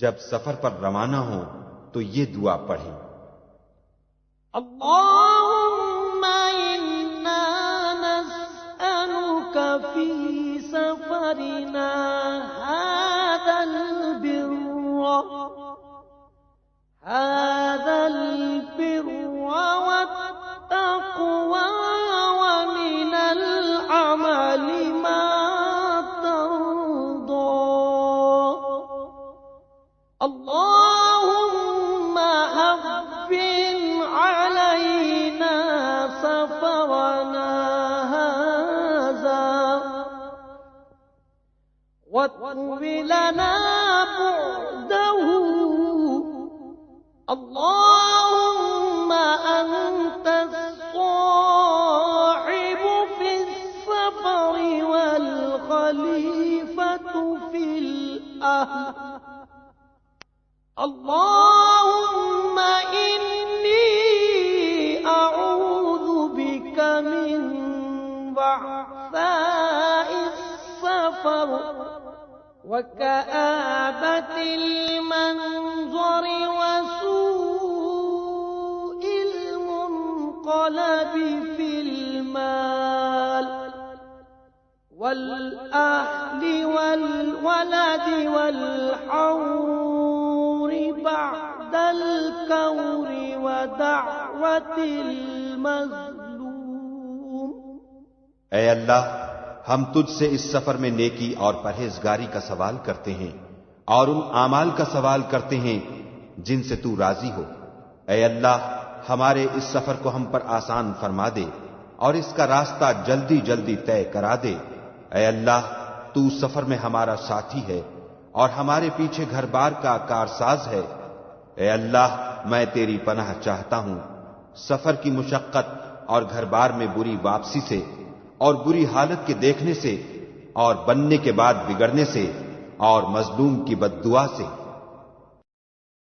जब सफर पर रवाना हो तो ये दुआ पढ़ें। अल्लाहुम्मा इन्ना नस्अलुका फी सफरिना हादल बिर्रा वत्तक़वा व मिनल अमली मा तर्दा। अल्लाहुम्मा हव्विन अलैना सफरना हाज़ा वत्वी लना बु'दहु। अल्लाहुम्मा अंता अस्साहिबु फिस्सफरि वल खलीफतु फिल अह्ल। अल्लाहुम्मा इन्नी अऊज़ु बिका मिन वअसाइस सफर व कआबतिल मंज़र व सूइल मुनक़लब फिल माल वल अहलि वल वलदि वल हौरि बअदल कौरि व दअवतिल मज़लूम। ऐ अल्लाह, हम तुझसे इस सफर में नेकी और परहेजगारी का सवाल करते हैं और उन आमाल का सवाल करते हैं जिनसे तू राजी हो। ऐ अल्लाह, हमारे इस सफर को हम पर आसान फरमा दे और इसका रास्ता जल्दी जल्दी तय करा दे। ऐ अल्लाह, तू सफर में हमारा साथी है और हमारे पीछे घर बार का कारसाज है। ऐ अल्लाह, मैं तेरी पनाह चाहता हूं सफर की मुशक्कत और घर बार में बुरी वापसी से और बुरी हालत के देखने से और बनने के बाद बिगड़ने से और मजलूम की बद्दुआ से।